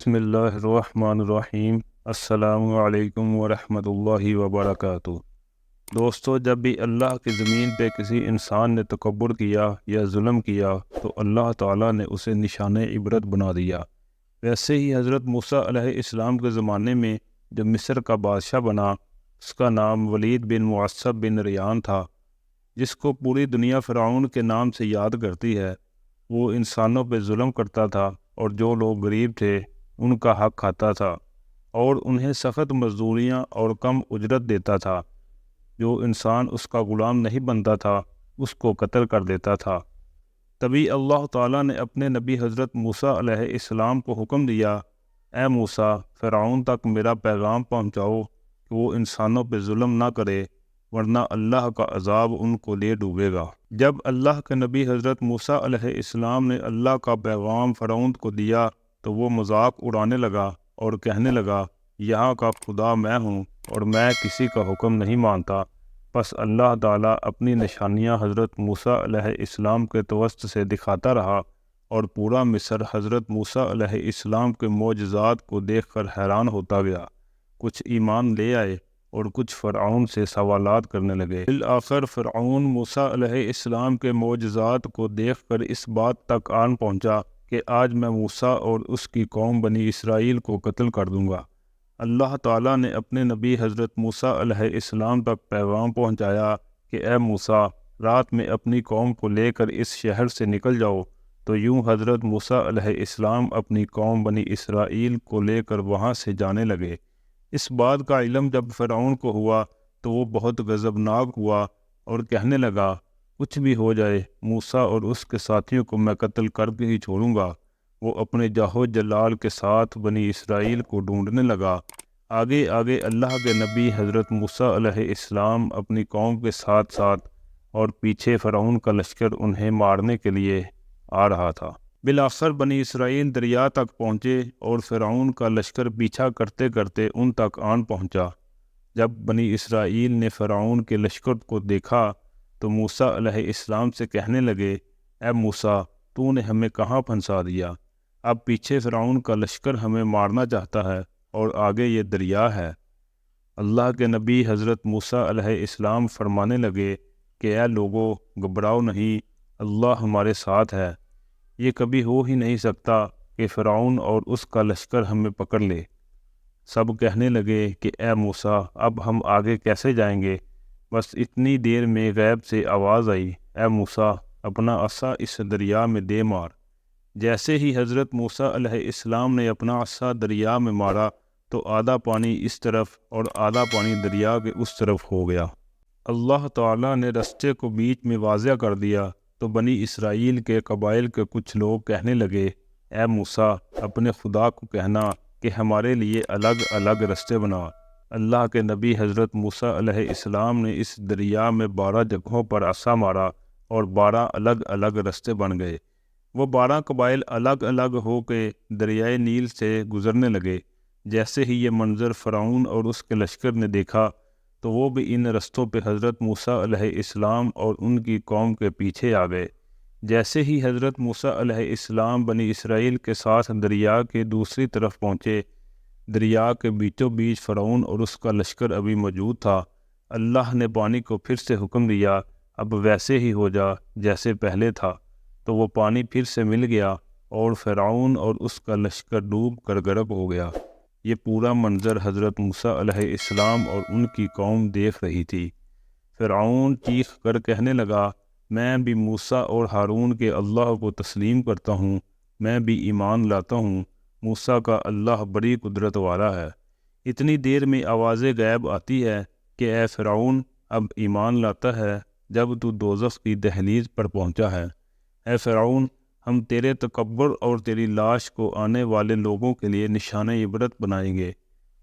بسم اللہ الرحمن الرحیم۔ السلام علیکم ورحمۃ اللہ وبرکاتہ۔ دوستو، جب بھی اللہ کی زمین پہ کسی انسان نے تکبر کیا یا ظلم کیا تو اللہ تعالیٰ نے اسے نشان عبرت بنا دیا۔ ویسے ہی حضرت موسیٰ علیہ السلام کے زمانے میں جو مصر کا بادشاہ بنا، اس کا نام ولید بن معصب بن ریان تھا، جس کو پوری دنیا فرعون کے نام سے یاد کرتی ہے۔ وہ انسانوں پہ ظلم کرتا تھا اور جو لوگ غریب تھے ان کا حق کھاتا تھا اور انہیں سخت مزدوریاں اور کم اجرت دیتا تھا۔ جو انسان اس کا غلام نہیں بنتا تھا اس کو قتل کر دیتا تھا۔ تبھی اللہ تعالیٰ نے اپنے نبی حضرت موسیٰ علیہ السلام کو حکم دیا، اے موسیٰ، فرعون تک میرا پیغام پہنچاؤ کہ وہ انسانوں پہ ظلم نہ کرے، ورنہ اللہ کا عذاب ان کو لے ڈوبے گا۔ جب اللہ کے نبی حضرت موسیٰ علیہ السلام نے اللہ کا پیغام فرعون کو دیا تو وہ مذاق اڑانے لگا اور کہنے لگا، یہاں کا خدا میں ہوں اور میں کسی کا حکم نہیں مانتا۔ پس اللہ تعالیٰ اپنی نشانیاں حضرت موسیٰ علیہ السلام کے توسط سے دکھاتا رہا اور پورا مصر حضرت موسیٰ علیہ السلام کے معجزات کو دیکھ کر حیران ہوتا گیا۔ کچھ ایمان لے آئے اور کچھ فرعون سے سوالات کرنے لگے۔ بالآخر فرعون موسیٰ علیہ السلام کے معجزات کو دیکھ کر اس بات تک آن پہنچا کہ آج میں موسیٰ اور اس کی قوم بنی اسرائیل کو قتل کر دوں گا۔ اللہ تعالیٰ نے اپنے نبی حضرت موسیٰ علیہ السلام تک پیغام پہنچایا کہ اے موسیٰ، رات میں اپنی قوم کو لے کر اس شہر سے نکل جاؤ۔ تو یوں حضرت موسیٰ علیہ السلام اپنی قوم بنی اسرائیل کو لے کر وہاں سے جانے لگے۔ اس بات کا علم جب فرعون کو ہوا تو وہ بہت غضبناک ہوا اور کہنے لگا، کچھ بھی ہو جائے، موسیٰ اور اس کے ساتھیوں کو میں قتل کر کے ہی چھوڑوں گا۔ وہ اپنے جاہو جلال کے ساتھ بنی اسرائیل کو ڈھونڈنے لگا۔ آگے آگے اللہ کے نبی حضرت موسیٰ علیہ السلام اپنی قوم کے ساتھ ساتھ اور پیچھے فرعون کا لشکر انہیں مارنے کے لیے آ رہا تھا۔ بالآخر بنی اسرائیل دریا تک پہنچے اور فرعون کا لشکر پیچھا کرتے کرتے ان تک آن پہنچا۔ جب بنی اسرائیل نے فرعون کے لشکر کو دیکھا تو موسیٰ علیہ السلام سے کہنے لگے، اے موسیٰ، تو نے ہمیں کہاں پھنسا دیا؟ اب پیچھے فرعون کا لشکر ہمیں مارنا چاہتا ہے اور آگے یہ دریا ہے۔ اللہ کے نبی حضرت موسیٰ علیہ السلام فرمانے لگے کہ اے لوگو، گھبراؤ نہیں، اللہ ہمارے ساتھ ہے۔ یہ کبھی ہو ہی نہیں سکتا کہ فرعون اور اس کا لشکر ہمیں پکڑ لے۔ سب کہنے لگے کہ اے موسیٰ، اب ہم آگے کیسے جائیں گے؟ بس اتنی دیر میں غیب سے آواز آئی، اے موسیٰ، اپنا عصا اس دریا میں دے مار۔ جیسے ہی حضرت موسیٰ علیہ السلام نے اپنا عصا دریا میں مارا تو آدھا پانی اس طرف اور آدھا پانی دریا کے اس طرف ہو گیا۔ اللہ تعالیٰ نے رستے کو بیچ میں واضح کر دیا تو بنی اسرائیل کے قبائل کے کچھ لوگ کہنے لگے، اے موسیٰ، اپنے خدا کو کہنا کہ ہمارے لیے الگ الگ رستے بنا۔ اللہ کے نبی حضرت موسیٰ علیہ السلام نے اس دریا میں 12 جگہوں پر عصا مارا اور 12 الگ الگ رستے بن گئے۔ وہ 12 قبائل الگ الگ ہو کے دریائے نیل سے گزرنے لگے۔ جیسے ہی یہ منظر فرعون اور اس کے لشکر نے دیکھا تو وہ بھی ان رستوں پہ حضرت موسیٰ علیہ السلام اور ان کی قوم کے پیچھے آ گئے۔ جیسے ہی حضرت موسیٰ علیہ السلام بنی اسرائیل کے ساتھ دریا کے دوسری طرف پہنچے، دریا کے بیچوں بیچ فرعون اور اس کا لشکر ابھی موجود تھا۔ اللہ نے پانی کو پھر سے حکم دیا، اب ویسے ہی ہو جا جیسے پہلے تھا۔ تو وہ پانی پھر سے مل گیا اور فرعون اور اس کا لشکر ڈوب کر غرق ہو گیا۔ یہ پورا منظر حضرت موسیٰ علیہ السلام اور ان کی قوم دیکھ رہی تھی۔ فرعون چیخ کر کہنے لگا، میں بھی موسیٰ اور ہارون کے اللہ کو تسلیم کرتا ہوں، میں بھی ایمان لاتا ہوں۔ موسیٰ کا اللہ بڑی قدرت والا ہے۔ اتنی دیر میں آواز غیب آتی ہے کہ اے فرعون، اب ایمان لاتا ہے جب تو دوزخ کی دہلیز پر پہنچا ہے۔ اے فرعون، ہم تیرے تکبر اور تیری لاش کو آنے والے لوگوں کے لیے نشان عبرت بنائیں گے،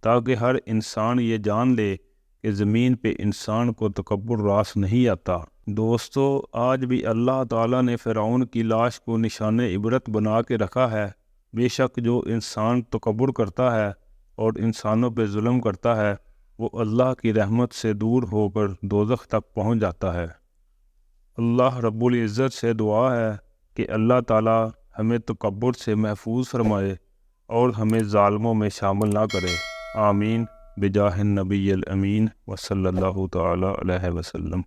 تاکہ ہر انسان یہ جان لے کہ زمین پہ انسان کو تکبر راس نہیں آتا۔ دوستو، آج بھی اللہ تعالیٰ نے فرعون کی لاش کو نشان عبرت بنا کے رکھا ہے۔ بے شک جو انسان تکبر کرتا ہے اور انسانوں پہ ظلم کرتا ہے، وہ اللہ کی رحمت سے دور ہو کر دوزخ تک پہنچ جاتا ہے۔ اللہ رب العزت سے دعا ہے کہ اللہ تعالیٰ ہمیں تکبر سے محفوظ فرمائے اور ہمیں ظالموں میں شامل نہ کرے۔ آمین بجاہ النبی الامین وصلی اللہ تعالی علیہ وسلم۔